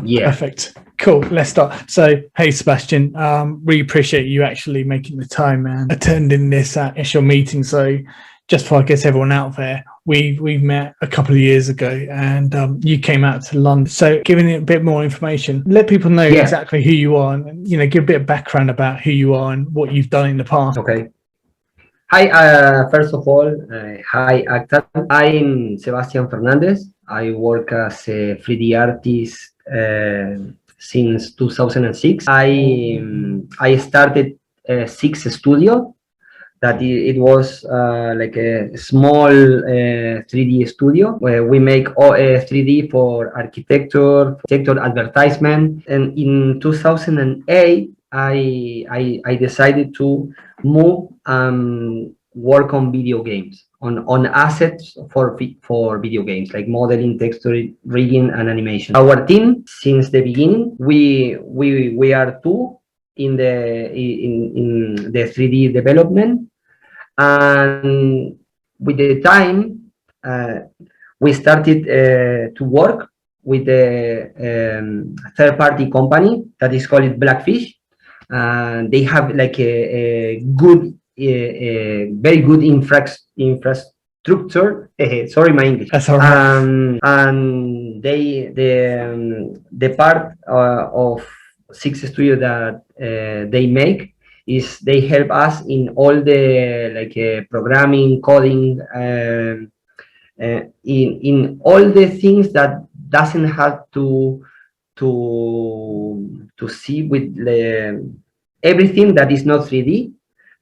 Yeah. Perfect. Cool. Let's start. So, hey, Sebastian, really appreciate you actually making the time and attending this initial meeting. So, just for, I guess, everyone out there, we met a couple of years ago and you came out to London. So, giving it a bit more information, let people know exactly who you are and, you know, give a bit of background about who you are and what you've done in the past. Okay. Hi, first of all, hi, Acta. I'm Sebastian Fernandez. I work as a 3D artist since 2006. I started ZYX Studio. That it was like a small 3D studio where we make 3D for architecture advertisement. And in 2008, I decided to move work on video games, on assets for video games like modeling, texture, rigging, and animation. Our team, since the beginning, we are two in the 3D development. And with the time, we started to work with a third-party company that is called Blackfish. They have like a good, very good infrastructure. Sorry, my English. That's all right. And the part of ZYX Studio that they make is they help us in all the like programming, coding, in all the things that doesn't have to see with everything that is not 3D.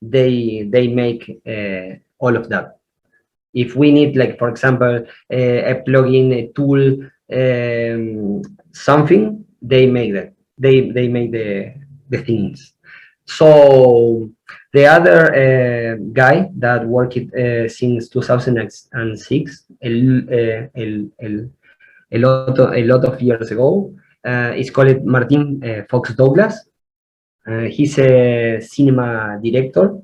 They make all of that. If we need, like, for example, a plugin, a tool, something, they make that. They make the things. So the other guy that worked since 2006, a lot of years ago, is called Martin Fox Douglas. He's a cinema director,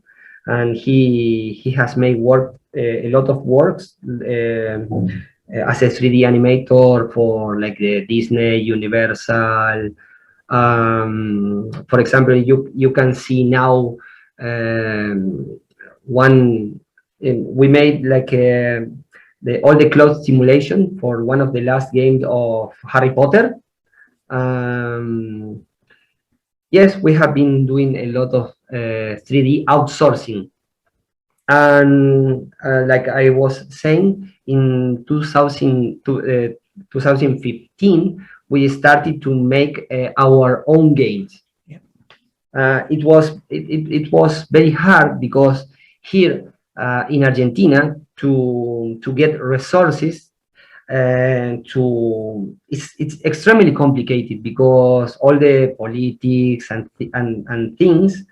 and he has made a lot of works as a 3D animator for like the Disney, Universal. For example, you can see now we made like all the cloud simulation for one of the last games of Harry Potter. Yes, we have been doing a lot of 3D outsourcing. And like I was saying, in 2015, we started to make our own games. It was very hard because here in Argentina to get resources it's extremely complicated because all the politics and things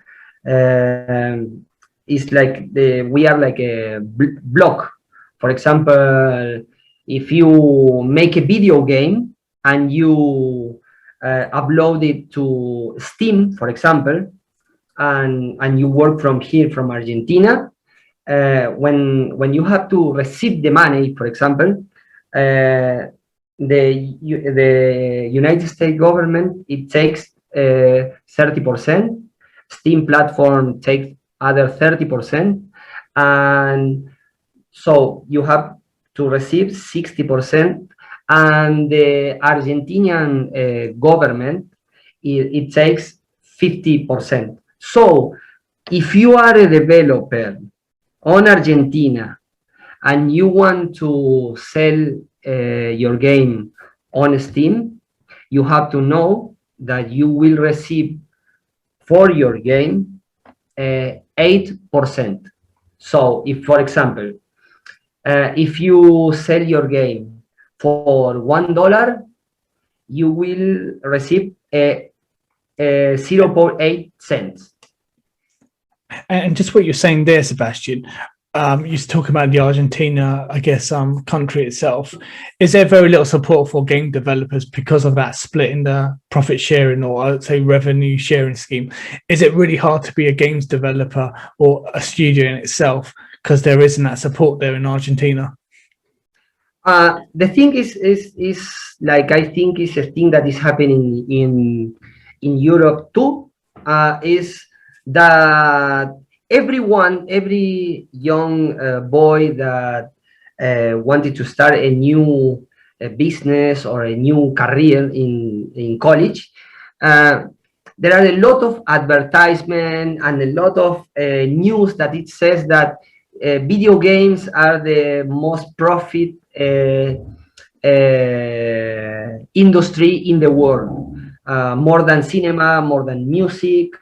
is like we are like a block. For example, if you make a video game and you upload it to Steam, for example, and you work from here, from Argentina, when you have to receive the money, for example, the United States government, it takes 30%, Steam platform takes other 30%, and so you have to receive 60%. And the Argentinian government, it takes 50%. So if you are a developer on Argentina and you want to sell your game on Steam, you have to know that you will receive for your game 8%. So if, for example, if you sell your game for $1, you will receive 0.8 cents. And just what you're saying there, Sebastian, you talk about the Argentina, I guess, country itself. Is there very little support for game developers because of that split in the profit sharing, or I would say revenue sharing scheme? Is it really hard to be a games developer or a studio in itself because there isn't that support there in Argentina? The thing is like, I think is a thing that is happening in Europe too. Is that every young boy that wanted to start a new business or a new career in college, there are a lot of advertisement and a lot of news that it says that video games are the most profit industry in the world, more than cinema, more than music.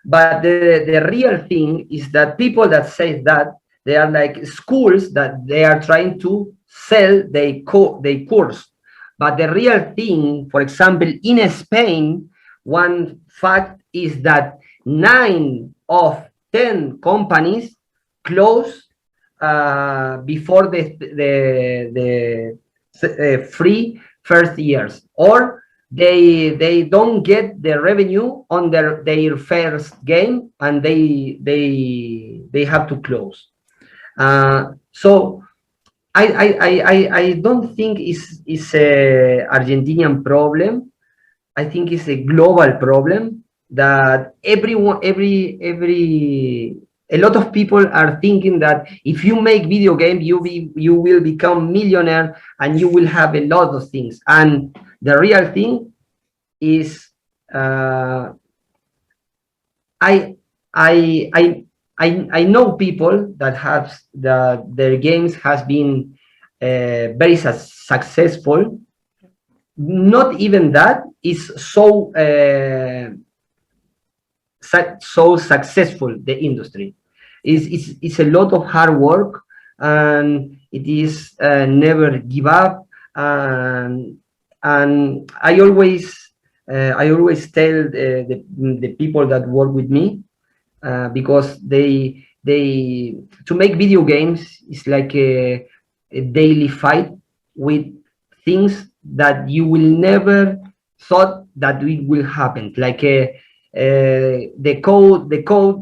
But the real thing is that people that say that, they are like schools that they are trying to sell their course. But the real thing, for example, in Spain, one fact is that 9 of 10 companies close before the free first years, or they don't get the revenue on their first game, and they have to close. So I don't think it's a Argentinian problem. I think it's a global problem that a lot of people are thinking that if you make video game, you will become millionaire and you will have a lot of things. And the real thing is, I know people that have their games has been very successful. Not even that is so successful. The industry is a lot of hard work, and it is never give up. And I always tell the people that work with me, because they to make video games is like a daily fight with things that you will never thought that it will happen. Like the code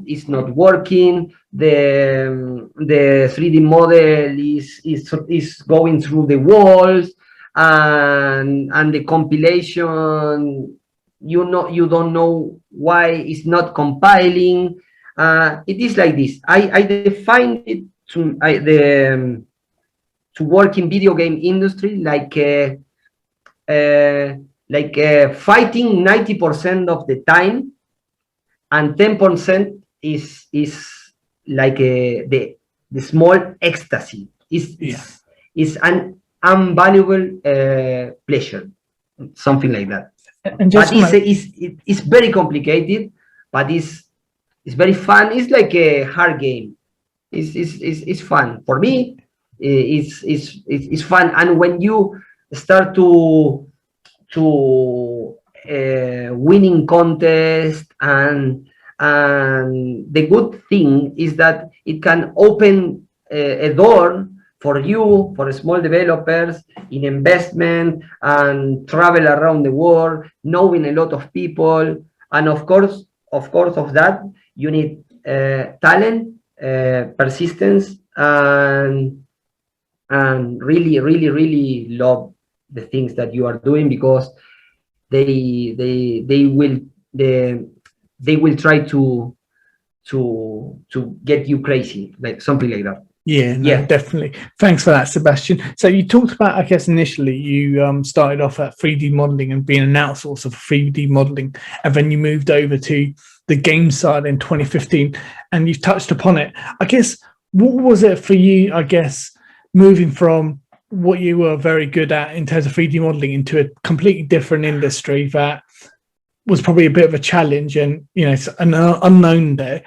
is not working. The 3D model is going through the walls, and the compilation, you don't know why it's not compiling. It is like this. I define it to work in video game industry like fighting 90% of the time, and 10% is like the small ecstasy. Is an unvaluable pleasure, something like that. And just but it's very complicated, but it's very fun. It's like a hard game. It's fun for me. It's fun, and when you start to winning contest, and the good thing is that it can open a door for you, for small developers, in investment and travel around the world, knowing a lot of people. And of course of that, you need talent, persistence, and really love the things that you are doing, because they will try to get you crazy, like something like that. Yeah, definitely. Thanks for that, Sebastian. So you talked about, I guess, initially you started off at 3D modeling and being an outsourcer of 3D modeling, and then you moved over to the game side in 2015, and you've touched upon it. I guess, what was it for you, I guess, moving from what you were very good at in terms of 3D modeling into a completely different industry that was probably a bit of a challenge, and it's an unknown there?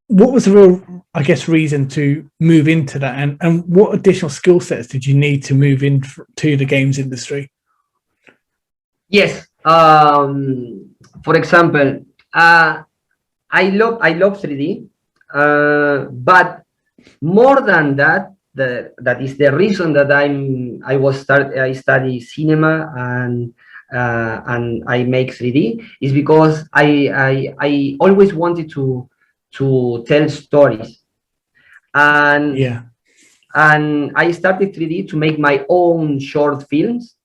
What was the real, I guess, reason to move into that, and what additional skill sets did you need to move into the games industry? Yes. For example, I love 3D, but more than that, that is the reason that I study cinema and I make 3D, is because I always wanted to tell stories. And and I started 3D to make my own short films.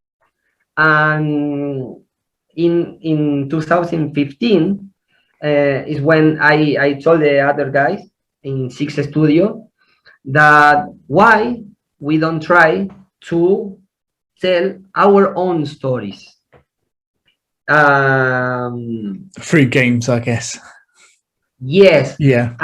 And in 2015 is when I told the other guys in ZYX Studio that why we don't try to tell our own stories through games, I guess. Yes. Yeah.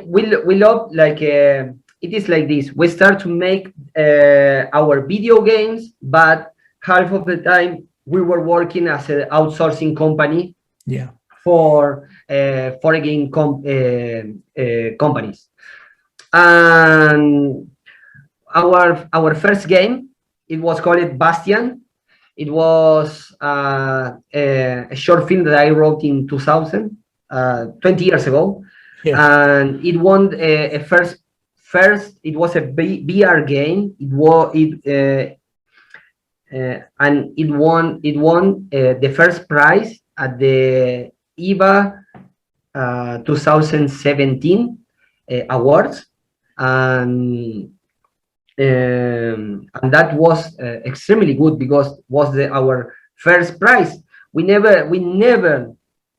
We love like it is like this. We start to make our video games, but half of the time we were working as an outsourcing company. Yeah. For game companies, and our first game, it was called Bastian. It was a short film that I wrote in 2000. 20 years ago, yeah. And it won a first. It was a VR game. And it won the first prize at the IVA 2017 awards, and that was extremely good because was our first prize. We never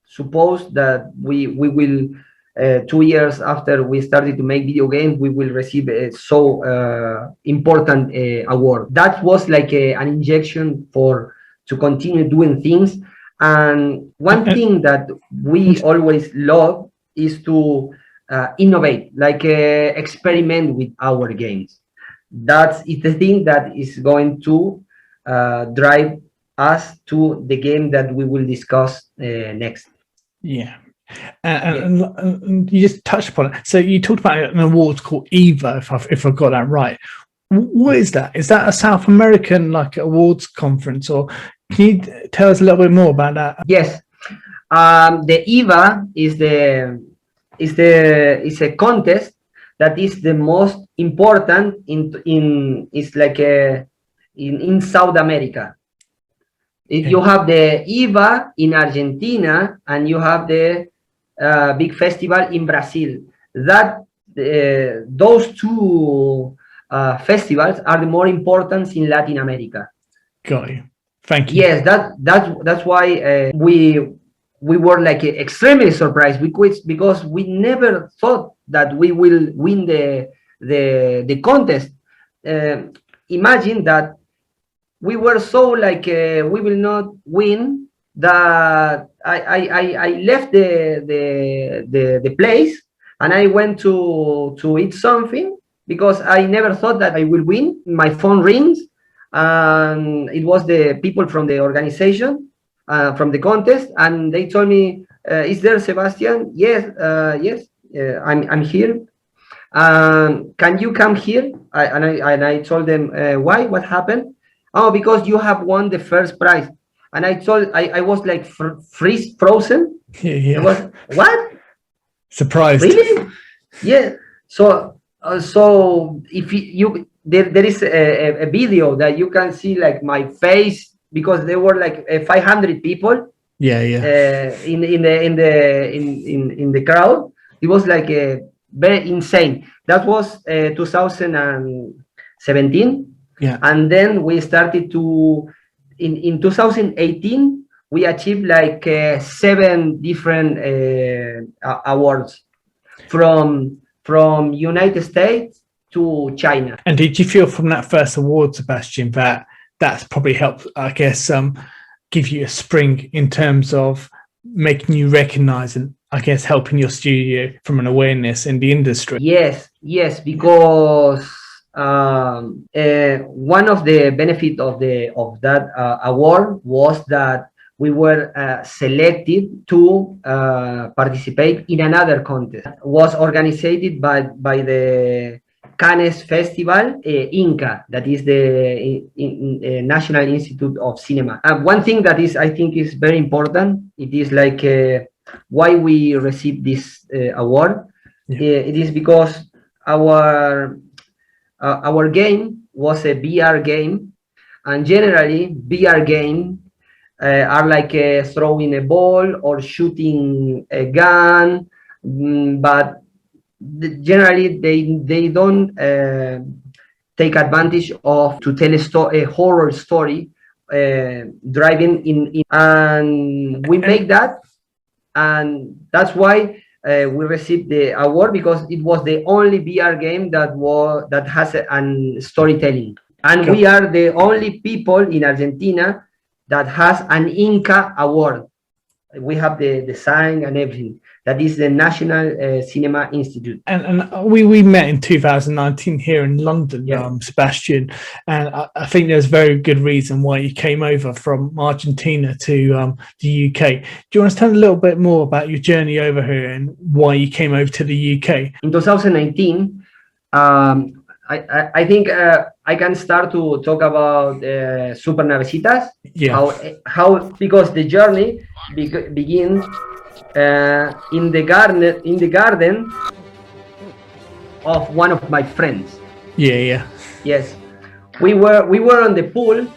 suppose that we will 2 years after we started to make video games, we will receive a so important award. That was like an injection to continue doing things. And one thing that we always love is to innovate, like experiment with our games. That's the thing that is going to drive us to the game that we will discuss next. Yeah. And you just touched upon it. So you talked about an award called EVA, if I got that right. What is that? Is that a South American like awards conference, or can you tell us a little bit more about that? Yes, the EVA is a contest that is the most important in South America. Okay. You have the EVA in Argentina, and you have the big festival in Brazil. Those two festivals are the more important in Latin America. Got you. Thank you. Yes, that's why we were like extremely surprised because we never thought that we will win the contest. Imagine that we were so like we will not win, that I left the place and I went to eat something because I never thought that I will win. My phone rings, and it was the people from the organization, from the contest, and they told me, "Is there Sebastian?" Yes, yes, I'm here. Can you come here? I told them, why? What happened? Oh, because you have won the first prize. And I was like frozen. Yeah. I was, what? Surprised. Really? Yeah. So if there is a video that you can see like my face, because there were like 500 people. Yeah. In the crowd, it was like very insane. That was 2017. Yeah. And then we started to in 2018 we achieved like 7 different awards from United States to China. And did you feel from that first award, Sebastian, that that's probably helped, I guess, give you a spring in terms of making you recognize and I guess helping your studio from an awareness in the industry? Yes, because one of the benefits of that award was that we were selected to participate in another contest. It was organized by the Cannes Festival, INCA, that is the National Institute of Cinema. One thing that I think is very important, it is like why we received this award. Yeah. It is because our game was a VR game, and generally VR game are like throwing a ball or shooting a gun, but generally they don't take advantage of to tell a horror story driving in, and we make that, and that's why we received the award, because it was the only VR game that has an storytelling, and we are the only people in Argentina that has an Inca award. We have the design and everything. That is the National Cinema Institute. And we met in 2019 here in London, yeah. Sebastian, and I think there's very good reason why you came over from Argentina to the UK. Do you want to tell a little bit more about your journey over here and why you came over to the UK? In 2019, I think I can start to talk about SuperNavecitas. Yeah. How because the journey begins in the garden of one of my friends. Yeah. Yes, we were on the pool,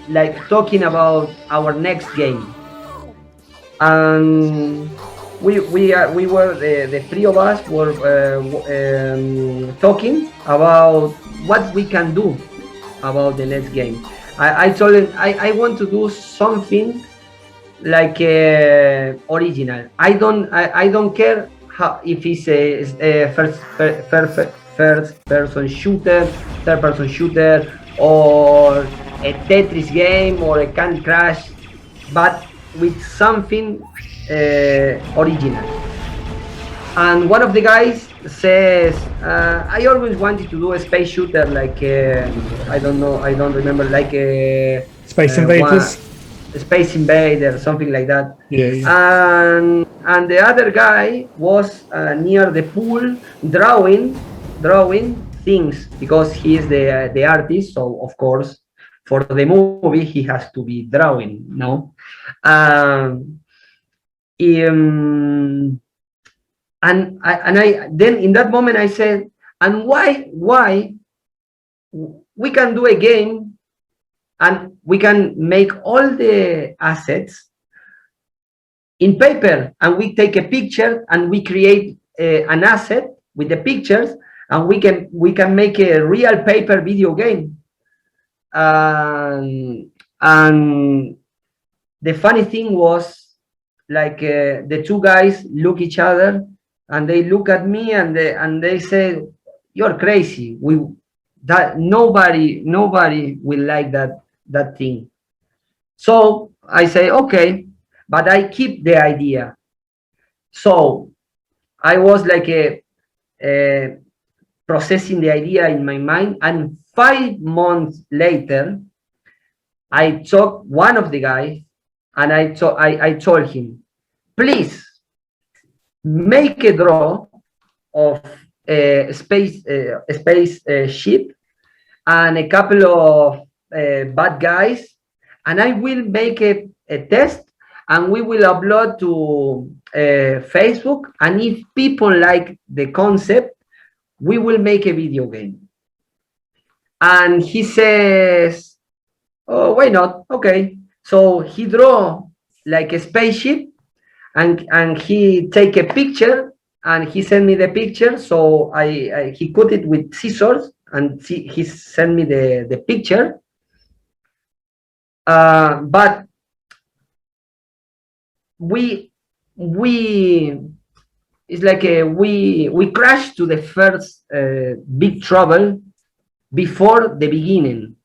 like talking about our next game, and we were the three of us were talking about what we can do about the next game. I told him I want to do something like original. I don't care how, if it's a first person shooter, third person shooter, or a Tetris game or a Candy Crush, but with something original. And one of the guys says, I always wanted to do a space shooter, like I don't remember, like Space Invaders. Space Invader, something like that. Yeah. And the other guy was near the pool drawing things, because he is the artist. So of course, for the movie, he has to be drawing. No. And I then in that moment I said, and why we can do a game and we can make all the assets in paper, and we take a picture and we create an asset with the pictures, and we can make a real paper video game. And the funny thing was, like the two guys look each other, and they look at me, and they say, "You're crazy. Nobody will like that thing." So I say, okay, but I keep the idea. So I was like processing the idea in my mind, and 5 months later, I talked one of the guys, and I told him, please make a draw of a space ship and a couple of bad guys, and I will make a test, and we will upload to Facebook, and if people like the concept, we will make a video game. And he says, oh, why not? Okay. So he draw like a spaceship, and he take a picture, and he sent me the picture. So he cut it with scissors, and he sent me the picture. But it's like we crashed to the first big trouble before the beginning.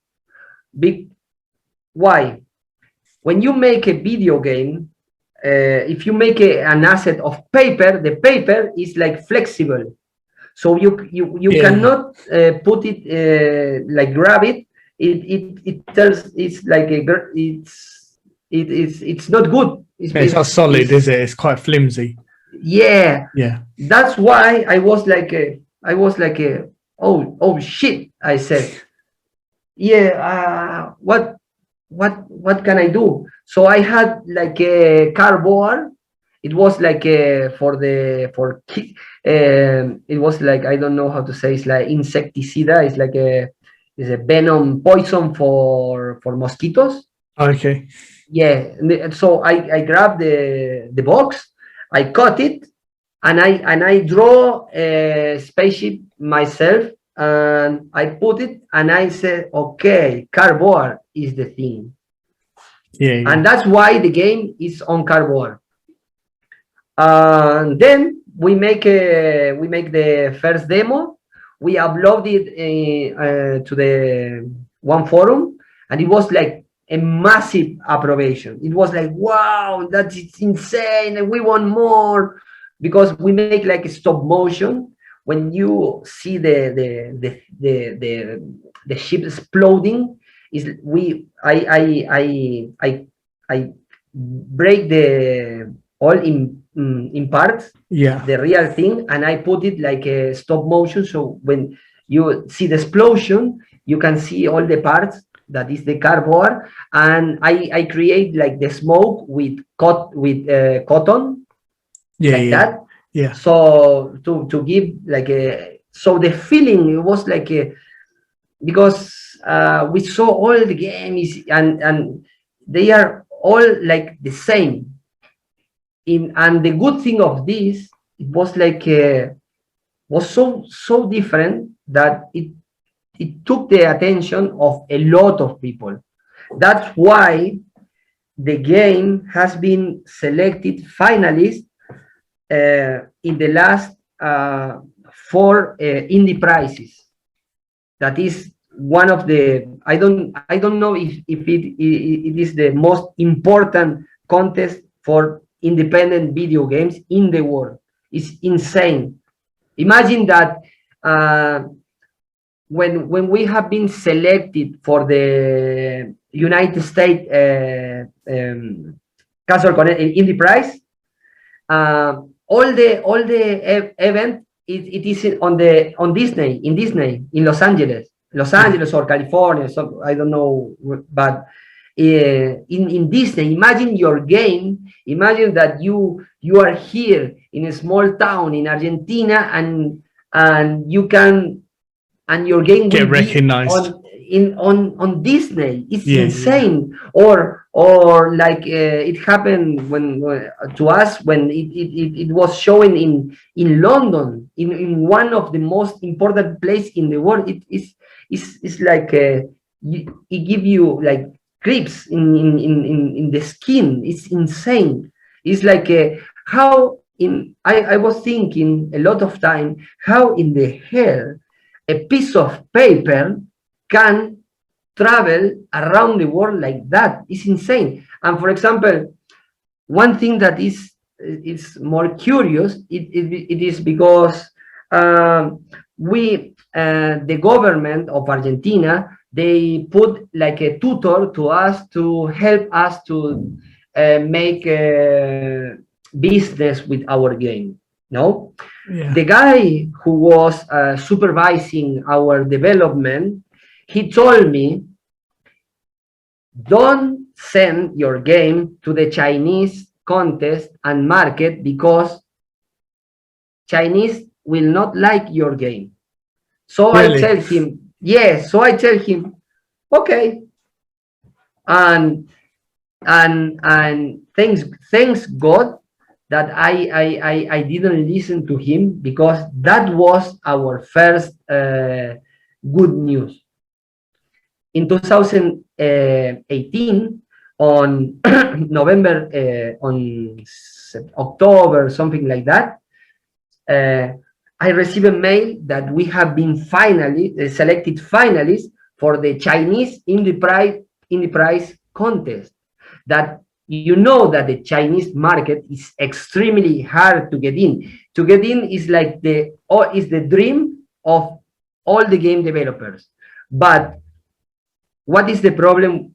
Why? When you make a video game, if you make an asset of paper, the paper is like flexible, so you cannot put it like grab it. It tells it's like it's not good. It's not solid, is it? It's quite flimsy. Yeah. That's why I was like oh shit, I said. Yeah, what can I do? So I had like a cardboard. It was like it was like, I don't know how to say, it's like insecticida. It's like it's a venom poison for mosquitoes. Okay. Yeah. So I grabbed the box, I cut it, and I draw a spaceship myself, and I put it, and I said, okay, cardboard is the thing. Yeah. And that's why the game is on cardboard. And then we make the first demo. We upload it to the one forum, and it was like a massive approbation. It was like, wow, that's insane, and we want more, because we make like a stop motion. When you see the ship exploding, is I break the all in parts, Yeah. the real thing, and I put it like a stop motion. So when you see the explosion, you can see all the parts. That is the cardboard, and I create like the smoke with cotton, Yeah. like Yeah. that. Yeah. So to give like a, so the feeling, it was like a, because we saw all the games, and they are all like the same. And the good thing of this, it was like was so different that it took the attention of a lot of people. That's why the game has been selected finalist in the last 4 indie prizes. That is one of the, I don't know if it is the most important contest for independent video games in the world. It's insane. Imagine that when we have been selected for the United States Castle Indie Prize, all the event, it is on Disney in Los Angeles or California. So I don't know, but in Disney, imagine your game. Imagine that you are here in a small town in Argentina, and you can, and your game Get will recognized be on Disney. It's Yeah, insane. Or like it happened when to us when it was showing in London, in one of the most important place in the world. It's like it give you like creeps in the skin. It's insane. It's like how I was thinking a lot of time, how in the hell a piece of paper can travel around the world like that. It's insane. And for example, one thing that is more curious, it is because the government of Argentina, they put like a tutor to us to help us to make business with our game. No, the guy who was supervising our development, he told me, don't send your game to the Chinese contest and market, because Chinese will not like your game. So really? I tell him, yes. So I tell him, okay. And thanks God that I didn't listen to him, because that was our first good news. In 2018, on November, on October, something like that, I received a mail that we have been selected finalists for the Chinese Indie Prize contest. That you know that the Chinese market is extremely hard to get in. To get in is like is the dream of all the game developers. But what is the problem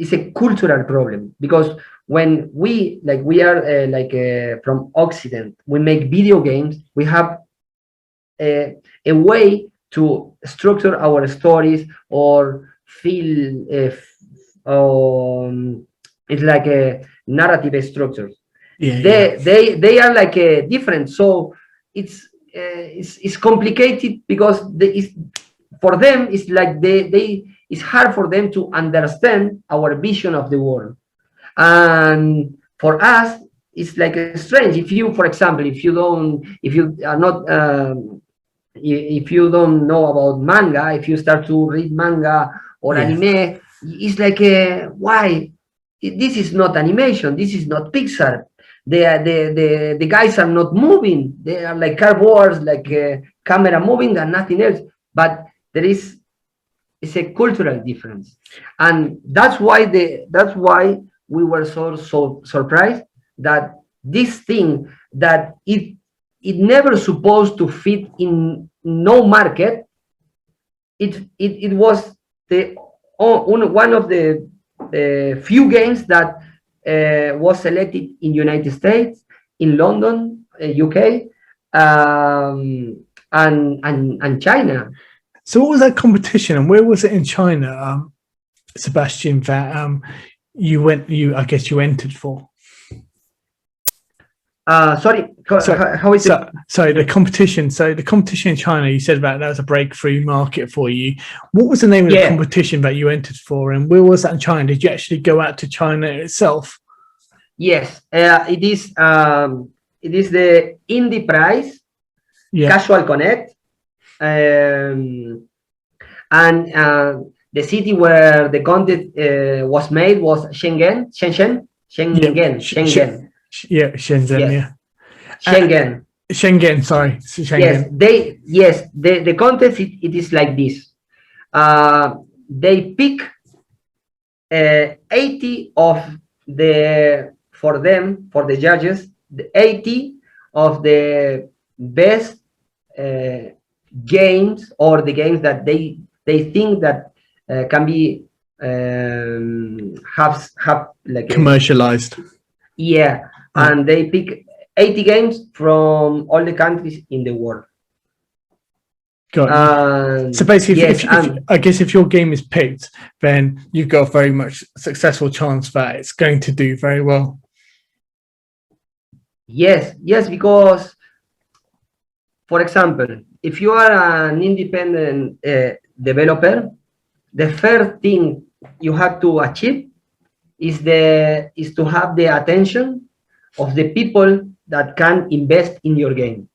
it's a cultural problem, because when we are from Occident, we make video games, we have a way to structure our stories or feel it's like a narrative structure. They are like different, so it's complicated, because for them it's like it's hard for them to understand our vision of the world. And for us, it's like strange. If you, for example, if you are not if you don't know about manga, if you start to read manga or anime, it's like why this is not animation, this is not Pixar. The guys are not moving, they are like cardboards, like camera moving and nothing else. But there is, it's a cultural difference, and that's why we were so surprised that this thing that it never supposed to fit in no market. It was the one of the few games that was selected in United States, in London, UK, and China. So what was that competition, and where was it in China, Sebastian, that I guess you entered for? Sorry, how is it? Sorry, the competition. So the competition in China, you said about that was a breakthrough market for you. What was the name of the competition that you entered for, and where was that in China? Did you actually go out to China itself? Yes, it is the Indie Prize, Casual Connect, and the city where the contest was made was Shenzhen. Yeah, Shenzhen. Yes. Schengen. Schengen. Sorry, Schengen. Yes. The contest it is like this. They pick 80 of for the judges, 80 of the best games, or the games that they think that can be have like commercialized. And they pick 80 games from all the countries in the world. So basically, I guess if your game is picked, then you've got a very much successful chance that it's going to do very well. Yes, because, for example, if you are an independent developer, the first thing you have to achieve is to have the attention of the people that can invest in your game.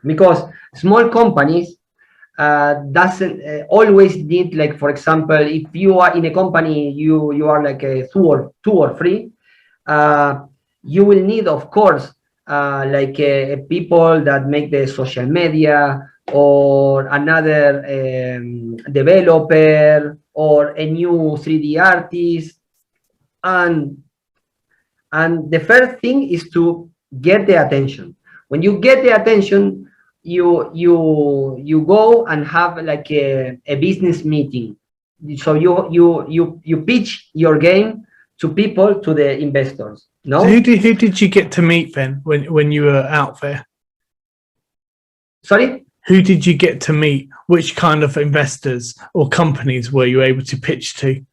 Because small companies doesn't always need, like, for example, if you are in a company, you are like a two or three, you will need, of course, like people that make the social media, or another developer, or a new 3D artist, and the first thing is to get the attention. When you get the attention, you go and have like a business meeting. So you pitch your game to people, to the investors. No. So who did you get to meet then when you were out there? Sorry? Who did you get to meet? Which kind of investors or companies were you able to pitch to?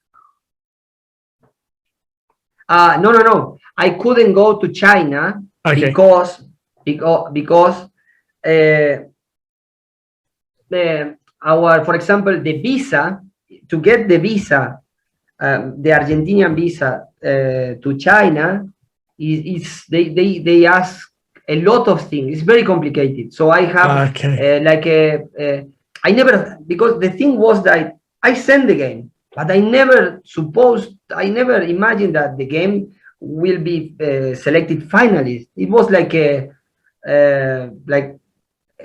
No. I couldn't go to China because for example, the visa, to get the visa, the Argentinian visa to China, they ask a lot of things. It's very complicated. So I have I never, because the thing was that I sent the game, but I never imagined that the game will be selected finalist. It was like a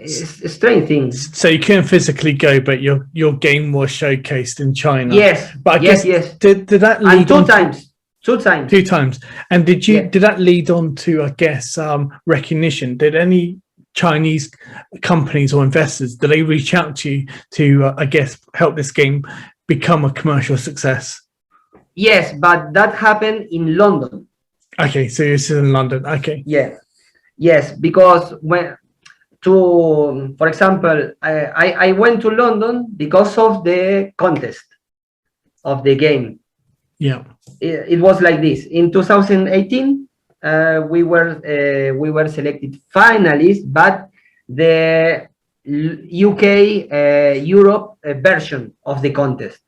strange thing. So you couldn't physically go, but your game was showcased in China. Yes, but I guess did that lead two times? Two times. And did that lead on to, I guess, recognition? Did any Chinese companies or investors, did they reach out to you to, I guess, help this game become a commercial success? Yes, but that happened in London. Okay, so this is in London. Okay. Yeah. Yes, because for example, I went to London because of the contest of the game. Yeah. It was like this. In 2018, we were selected finalists, but the UK Europe version of the contest.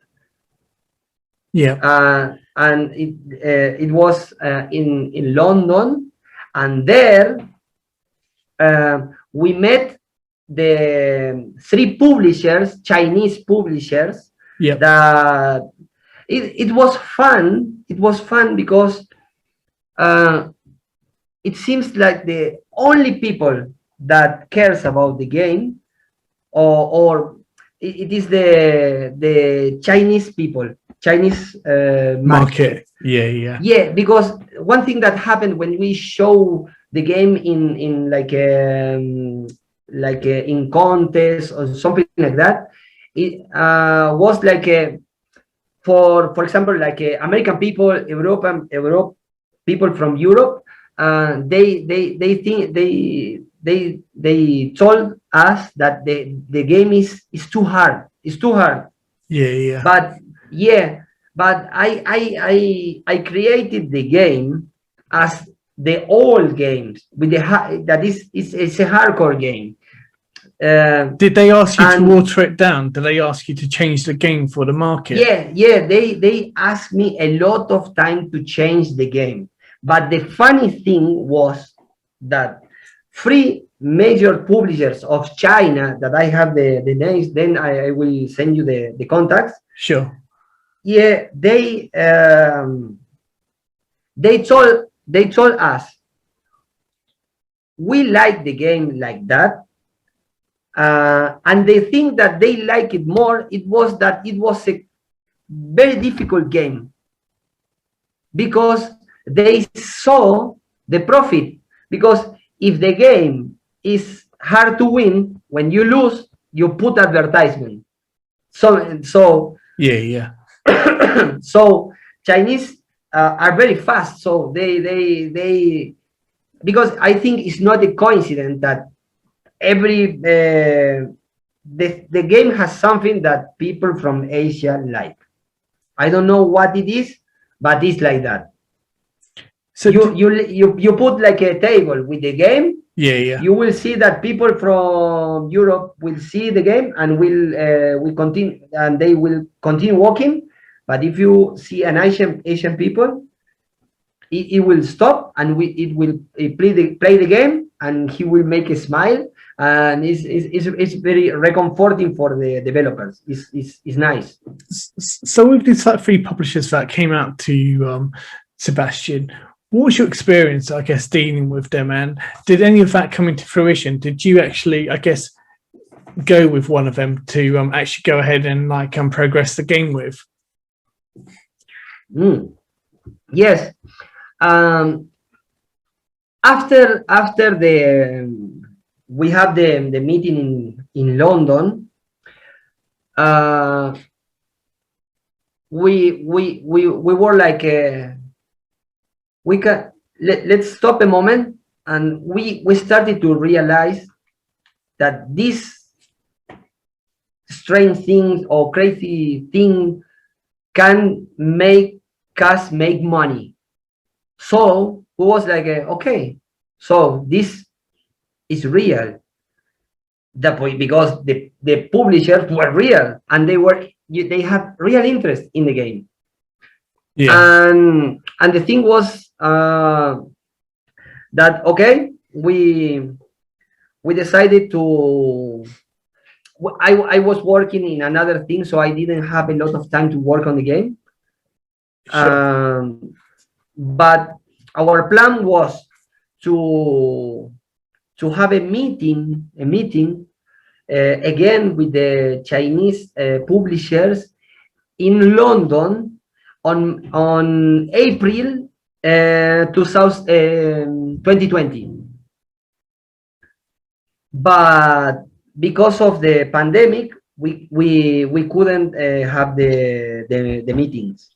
Yeah. And it was in London, And there we met the 3 publishers, Chinese publishers. Yep. That it was fun. It was fun because it seems like the only people that cares about the game, or it is the Chinese people, Chinese Market. Yeah. Yeah, because one thing that happened when we show the game in in contest or something like that, it was like for example, like American people, European people from Europe, they think they told us that the game is too hard. It's too hard. Yeah. But I created the game as the old games with that is it's a hardcore game. Did they ask you to water it down? Did they ask you to change the game for the market? Yeah. They asked me a lot of time to change the game. But the funny thing was that 3 major publishers of China, that I have the names, then I will send you the contacts. Sure. Yeah, they told us, we like the game like that, and they think that they like it more. It was that it was a very difficult game because they saw the profit. Because if the game is hard to win, when you lose, you put advertisement. So yeah. So Chinese are very fast. So they because I think it's not a coincidence that every the game has something that people from Asia like. I don't know what it is, but it's like that. So you put like a table with the game. Yeah. You will see that people from Europe will see the game and will continue, and they will continue walking. But if you see an Asian people, it will stop and it will play the game, and he will make a smile, and it's very comforting for the developers. It's nice. So with these 3 publishers that came out to Sebastian, what was your experience, I guess, dealing with them, and did any of that come into fruition? Did you actually, I guess, go with one of them to actually go ahead and progress the game with? Yes. After we have the meeting in London, we were like let's stop a moment, and we started to realize that this strange thing or crazy thing can make us make money. So we was like, okay, so this is real. Because the publishers were real, and they have real interest in the game. Yeah. And the thing was that okay, we decided to. I was working in another thing, so I didn't have a lot of time to work on the game. Sure. But our plan was to have a meeting again with the Chinese publishers in London on April 2020. But because of the pandemic, we couldn't have the meetings.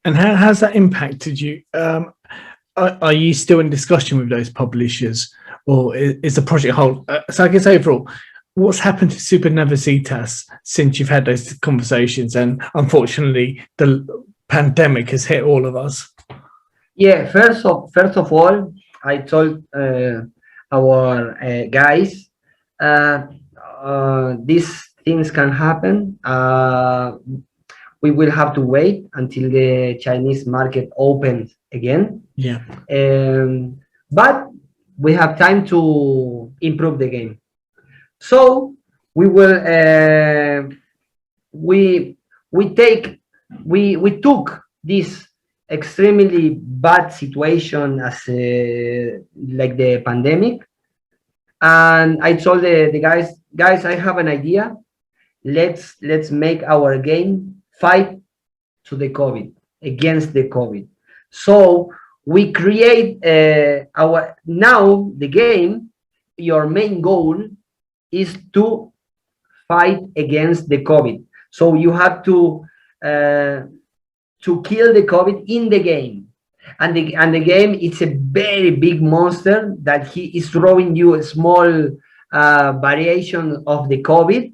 And how has that impacted you? Are you still in discussion with those publishers, or is the project hold? So I guess overall, what's happened to SuperNavecitas since you've had those conversations, and unfortunately the pandemic has hit all of us? Yeah, first of all, I told our guys, these things can happen. we will have to wait until the Chinese market opens again. Yeah. But we have time to improve the game. So we will we took this extremely bad situation as like the pandemic, and I told the guys, I have an idea. Let's make our game fight to the COVID, against the COVID. So we create now the game. Your main goal is to fight against the COVID. So you have to kill the COVID in the game. And the game, it's a very big monster that he is throwing you a small variation of the COVID.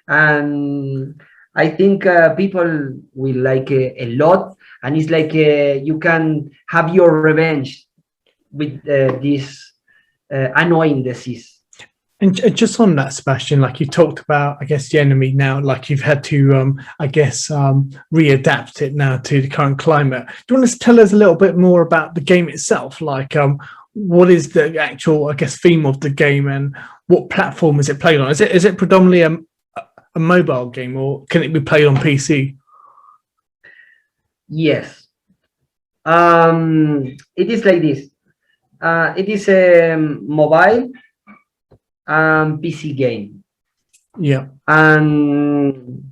And I think people will like a lot. And it's like you can have your revenge with this annoying disease. And just on that, Sebastian, like you talked about, I guess the enemy now, like you've had to, readapt it now to the current climate. Do you want to tell us a little bit more about the game itself? Like, what is the actual, I guess, theme of the game, and what platform is it played on? Is it predominantly a mobile game, or can it be played on PC? Yes, it is like this. It is a mobile PC game. Yeah. And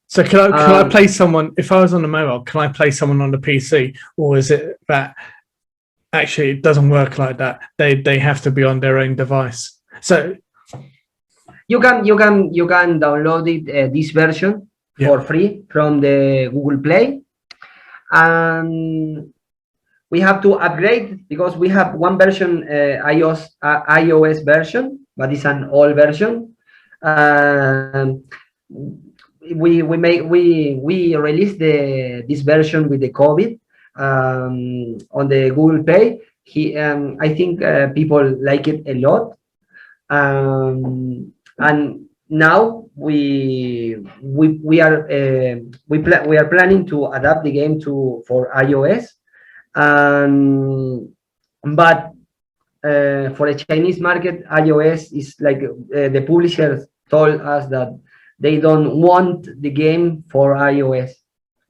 so can I play someone, if I was on the mobile, can I play someone on the PC, or is it that actually it doesn't work like that? They have to be on their own device. So you can download it this version for free from the Google Play, and we have to upgrade because we have one version, iOS version, but it's an old version. We released this version with the COVID on the Google Play. I think people like it a lot, and now we are planning to adapt the game for iOS. But for the Chinese market, iOS is like the publishers told us that they don't want the game for iOS.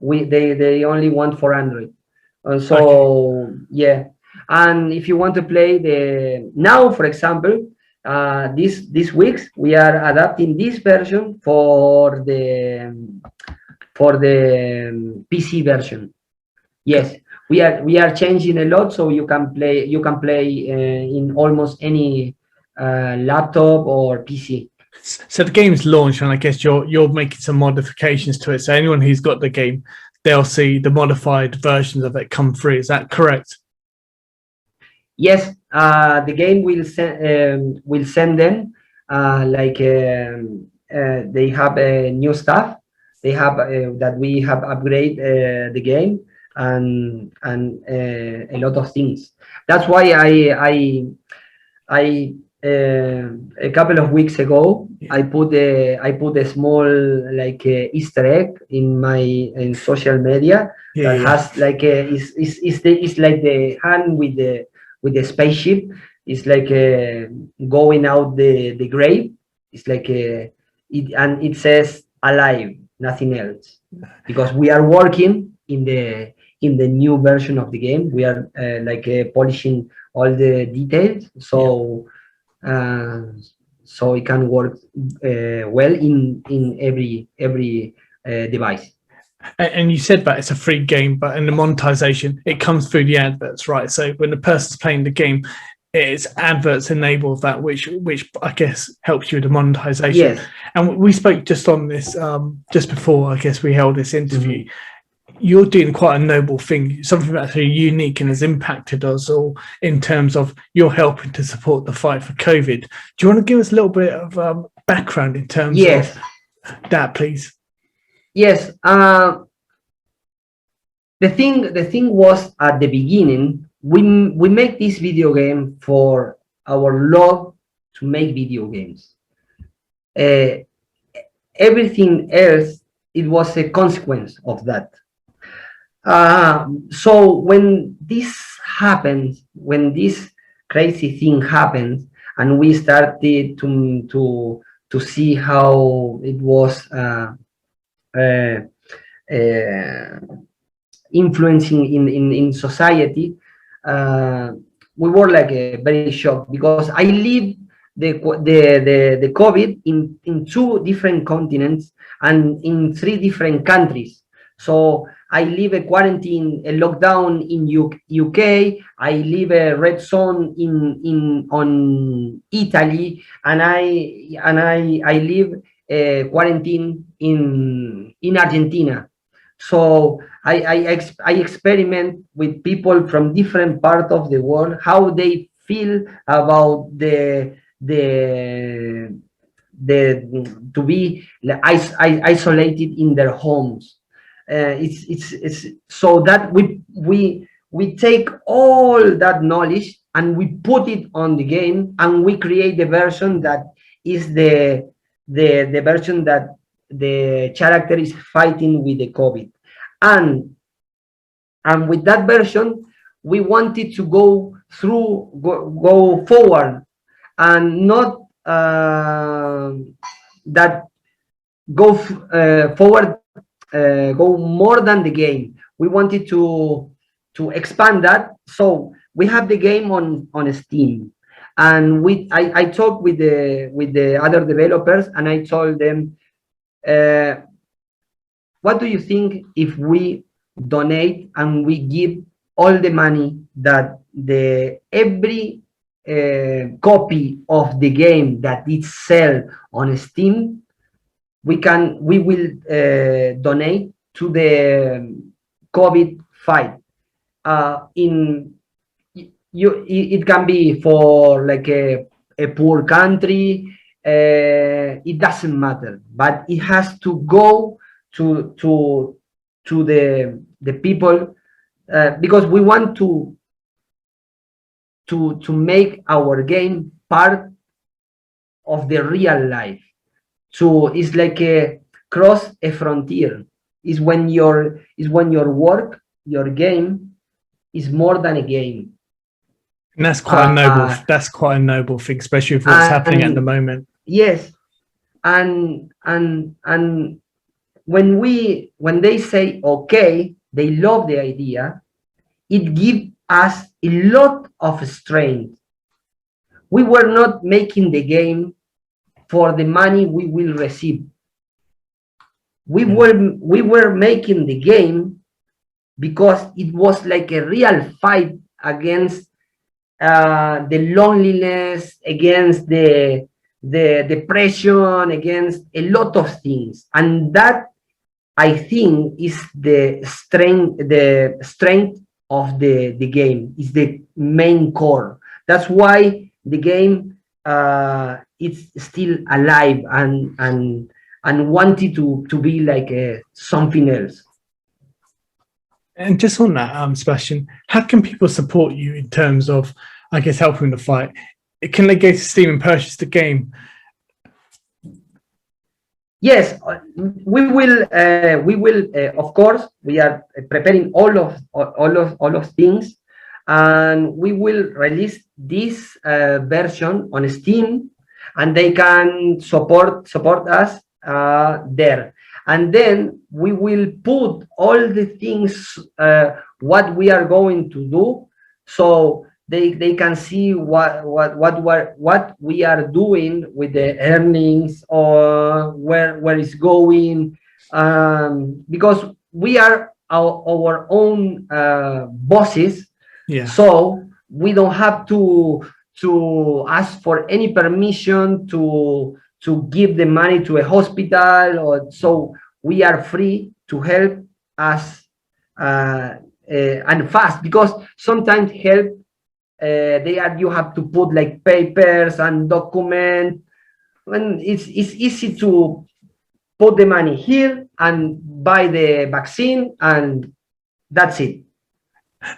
They only want for Android. Yeah. And if you want to play now, for example, this week we are adapting this version for the PC version. Yes. We are changing a lot, so you can play in almost any laptop or PC. So the game's launched, and I guess you're making some modifications to it. So anyone who's got the game, they'll see the modified versions of it come through. Is that correct? Yes, the game will send them they have new stuff. They have that we have upgraded the game. And a lot of things. That's why I a couple of weeks ago I put a small Easter egg in social media that has like it's like the hand with the spaceship. It's like going out the grave. It's like it says alive, nothing else, because we are working in the new version of the game. We are polishing all the details, so it can work well in every device. And you said that it's a free game, but in the monetization, it comes through the adverts, right? So when the person's playing the game, it's adverts enable that, which I guess helps you with the monetization. Yes. And we spoke just on this just before, I guess, we held this interview. Mm-hmm. You're doing quite a noble thing, something that's really unique and has impacted us all in terms of you're helping to support the fight for COVID. Do you want to give us a little bit of background in terms of that, please? Yes. The thing was, at the beginning, we make this video game for our love to make video games. Everything else it was a consequence of that. So when this happens, when this crazy thing happens, and we started to see how it was influencing in society, we were like very shocked, because I lived the COVID in 2 different continents and in 3 different countries. So I live a quarantine, a lockdown in UK. I live a red zone on Italy, and I live a quarantine in Argentina. So I experiment with people from different parts of the world, how they feel about the to be isolated in their homes. It's so that we take all that knowledge and we put it on the game, and we create the version that is the version that the character is fighting with the COVID. And with that version, we wanted to go forward, and not that go forward, go more than the game. We wanted to expand that. So we have the game on Steam, and I talked with the other developers, and I told them, what do you think if we donate and we give all the money that every copy of the game that is sold on Steam, we will donate to the COVID fight. It can be for like a poor country. It doesn't matter, but it has to go to the people, because we want to make our game part of the real life. So it's like a cross a frontier. Is when your work, your game, is more than a game. And that's quite a noble. That's quite a noble thing, especially with what's happening at the moment. Yes, and when they say okay, they love the idea, it gives us a lot of strength. We were not making the game for the money we will receive. We were making the game because it was like a real fight against the loneliness, against the depression, against a lot of things. And that, I think, is the strength of the game, is the main core. That's why the game is still alive and wanted to be like something else. And just on that, Sebastian, how can people support you in terms of, I guess, helping the fight? Can they go to Steam and purchase the game? Yes, we will. Of course, we are preparing all of things, and we will release this version on Steam, and they can support us there. And then we will put all the things what we are going to do, so they can see what we are doing with the earnings, or where it's going, because we are our own bosses. Yeah. So we don't have to ask for any permission to give the money to a hospital, or so we are free to help us and fast, because sometimes help you have to put like papers and document, and it's easy to put the money here and buy the vaccine, and that's it.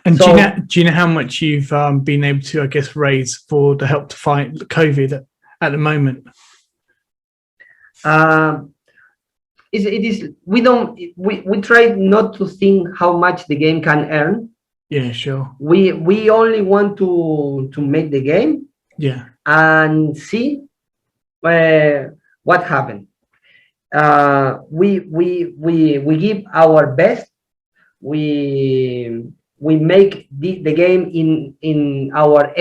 And so, do you know how much you've been able to, I guess, raise for the help to fight COVID at the moment? it is we try not to think how much the game can earn. Yeah, sure. We only want to make the game, yeah, and see what happened. We give our best. We make the game in our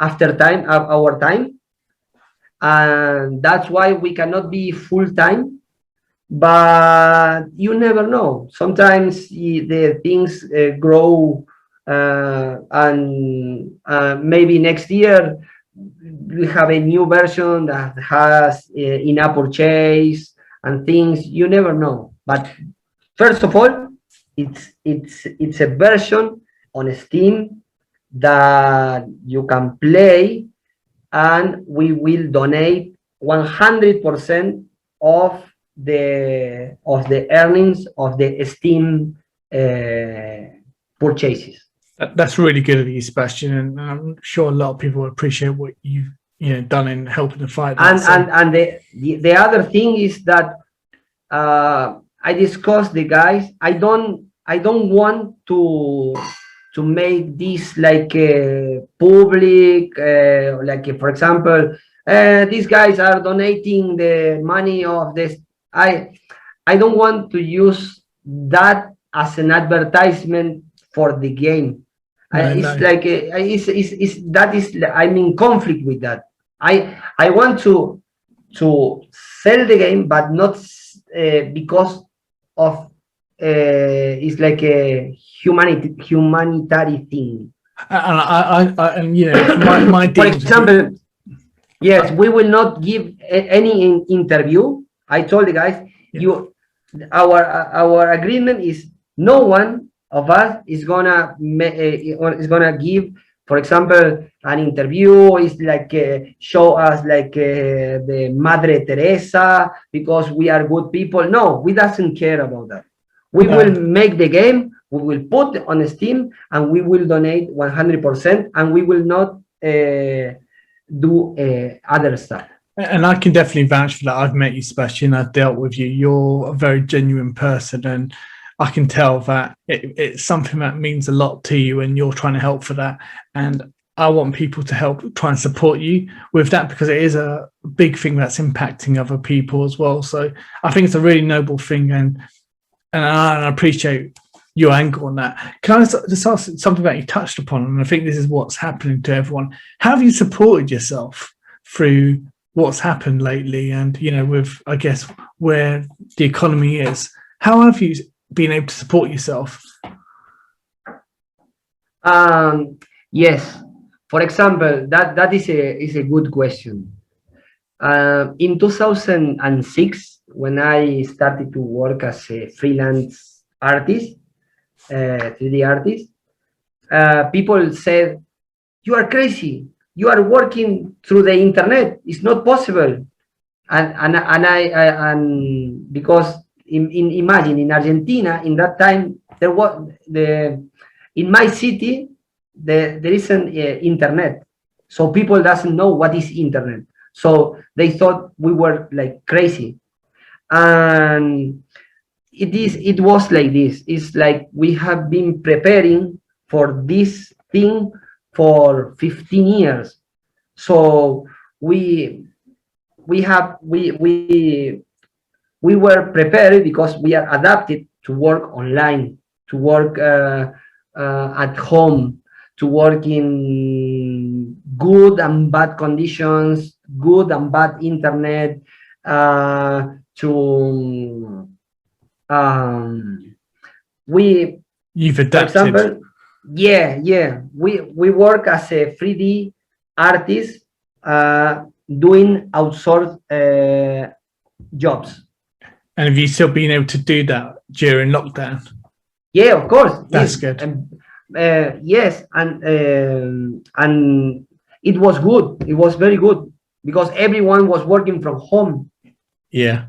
after time, our time, and that's why we cannot be full time. But you never know. Sometimes the things grow, and maybe next year we have a new version that has in-app purchase and things. You never know. But first of all, it's a version on Steam that you can play, and we will donate 100% of the earnings of the Steam purchases. That's really good of you, Sebastian, and I'm sure a lot of people will appreciate what you've done in helping to fight that. And the other thing is that I discussed the guys. I don't want to make this like public, like for example, these guys are donating the money of this. I don't want to use that as an advertisement for the game. Like that is I'm in conflict with that. I want to sell the game, but not because of it's like a humanitarian thing. And my for example, yes, we will not give any interview. I told the guys, our agreement is no one of us is gonna give, for example, an interview is like show us like the Madre Teresa because we are good people. No, we doesn't care about that. We will make the game, we will put it on Steam, and we will donate 100%, and we will not do other stuff. And I can definitely vouch for that. I've met you, Sebastian. I've dealt with you. You're a very genuine person, and I can tell that it's something that means a lot to you, and you're trying to help for that. And I want people to help try and support you with that, because it is a big thing that's impacting other people as well. So I think it's a really noble thing, and I appreciate your angle on that. Can I just ask something that you touched upon? And I think this is what's happening to everyone. How have you supported yourself through what's happened lately, and with, I guess, where the economy is? How have you been able to support yourself? Yes, for example, that is a good question. In 2006, when I started to work as a freelance artist, 3D artist, people said, "You are crazy. You are working through the internet. It's not possible." And because imagine in Argentina in that time there was in my city there isn't internet, so people doesn't know what is internet. So they thought we were like crazy, and it was like this. It's like we have been preparing for this thing for 15 years. So we were prepared because we are adapted to work online, to work at home, to work in good and bad conditions, good and bad internet, You've adapted. For example, we work as a 3D artist doing outsourced jobs. And have you still been able to do that during lockdown? Yeah, of course. That's good. Yes, and it was good. It was very good because everyone was working from home. Yeah.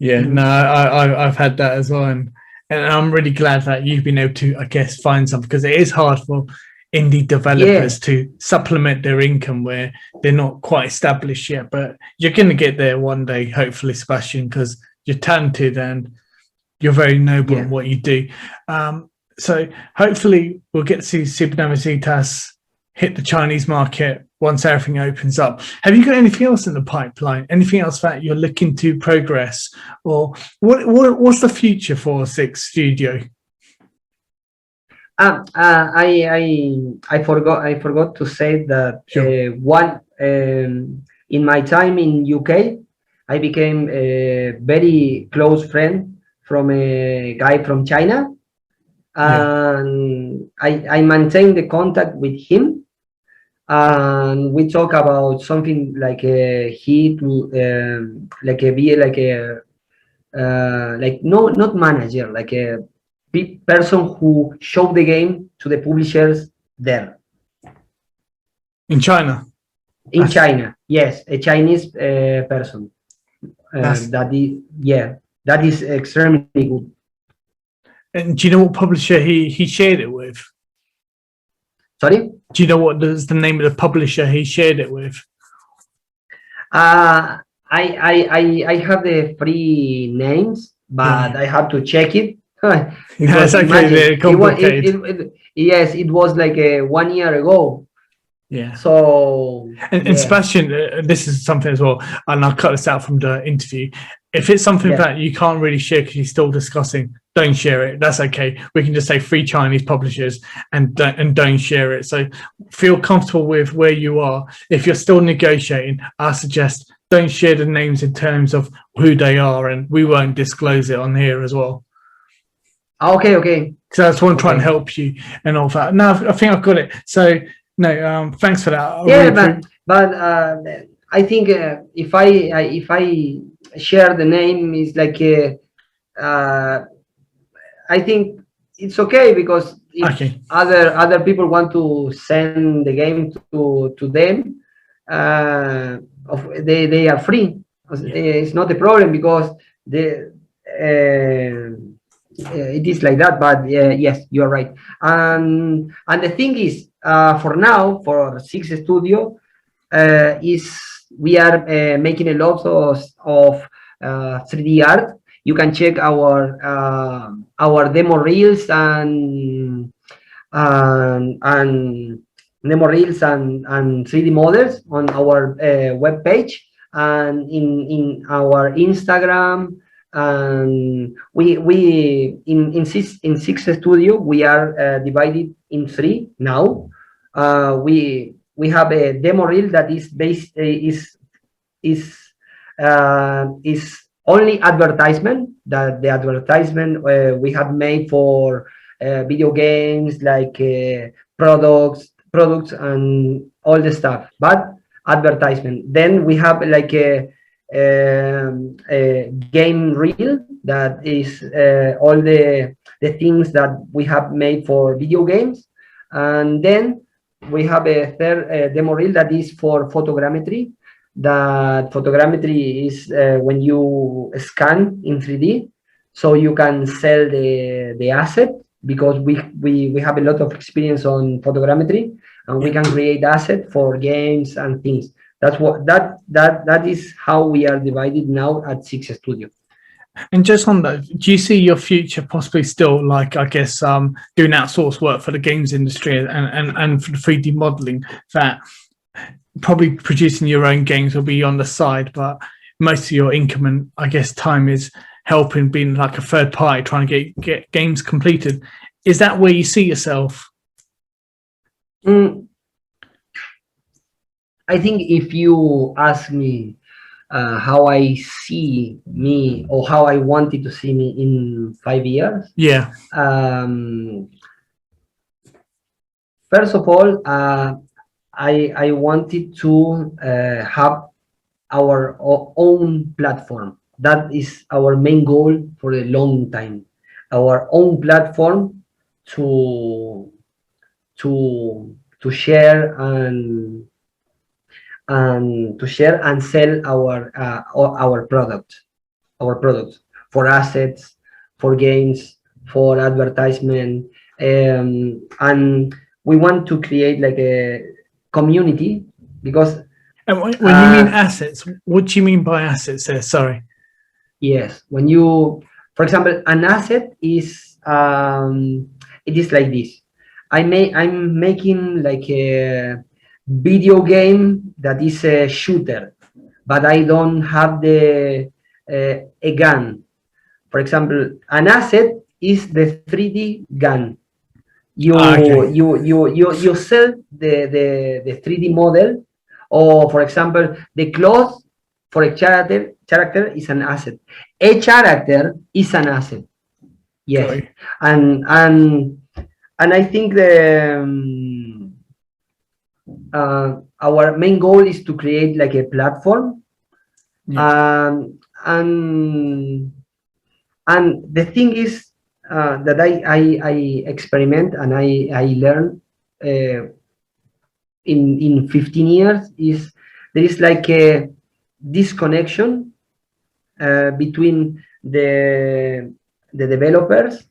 No, I've had that as well, and I'm really glad that you've been able to, I guess, find something, because it is hard for indie developers to supplement their income where they're not quite established yet. But you're going to get there one day, hopefully, Sebastian, because you're talented and you're very noble in what you do. So hopefully we'll get to see SuperNavecitas hit the Chinese market once everything opens up. Have you got anything else in the pipeline? Anything else that you're looking to progress? Or what's the future for ZYX Studio? I forgot to say that in my time in UK, I became a very close friend from a guy from China, and I maintain the contact with him, and we talk about something like not manager, like a big person who showed the game to the publishers there in China. China, yes, a Chinese person. That is extremely good. And do you know what publisher he shared it with? Sorry? Do you know what is the name of the publisher he shared it with? I have the three names, but I have to check it. That's okay. Complicated. Yes, it was like 1 year ago. Yeah. So and Sebastian, this is something as well, and I'll cut this out from the interview. If it's something that you can't really share because you're still discussing, don't share it. That's okay. We can just say free Chinese publishers and don't share it. So feel comfortable with where you are. If you're still negotiating, I suggest don't share the names in terms of who they are, and we won't disclose it on here as well. Okay. So I just want to try and help you and all that. No, I think I've got it. So no, thanks for that. But I think if I share the name, is like I think it's okay, because if other people want to send the game to them, they are free. It's not a problem, because it is like that. But yes, you are right. And the thing is, for now, for ZYX Studio, we are making a lot of 3D art. You can check our demo reels and demo reels and 3D models on our web page and in our Instagram. And we in ZYX Studio, we are divided in 3 now. We have a demo reel that is based is only advertisement. That the advertisement we have made for video games, like products and all the stuff, but advertisement. Then we have like a game reel that is all the things that we have made for video games. And then we have a third demo reel that is for photogrammetry. That photogrammetry is when you scan in 3D, so you can sell the asset, because we have a lot of experience on photogrammetry, and we can create asset for games and things. That's what that is how we are divided now at ZYX Studio. And just on that, do you see your future possibly still, like, I guess, doing outsourced work for the games industry and for the 3D modeling, that probably producing your own games will be on the side, but most of your income and, I guess, time is helping, being like a third party, trying to get games completed? Is that where you see yourself? I think if you ask me how I see me, or how I wanted to see me in 5 years, first of all, I wanted to have our own platform. That is our main goal for a long time. Our own platform to share and sell our products for assets, for games, for advertisement, and we want to create like a community, because And when you mean assets, what do you mean by assets there? Sorry. yes, when you, for example, an asset is it is like this. I'm making like a video game that is a shooter, but I don't have the a gun. For example, an asset is the 3D gun. Okay. You sell the 3D model, or for example, the clothes for a character is an asset. A character is an asset. Yes, Okay. and I think our main goal is to create like a platform, Yeah. and the thing is that I experiment and I learn in 15 years is there is like a disconnection between the developers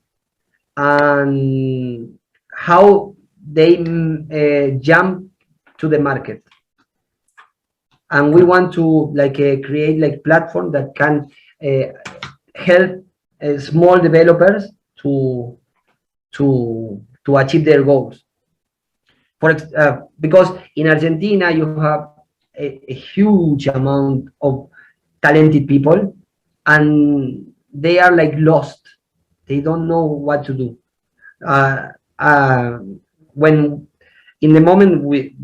and how they jump to the market, and we want to like create like platform that can help small developers to achieve their goals. Because in Argentina you have a huge amount of talented people, and they are like lost. They don't know what to do. Uh, uh, when in the moment we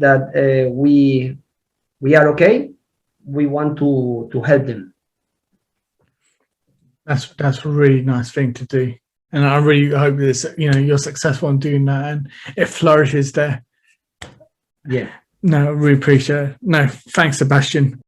are okay, we want to help them. That's a really nice thing to do. And I really hope this, you're successful in doing that and it flourishes there. Yeah. No, I really appreciate it. No, thanks, Sebastian.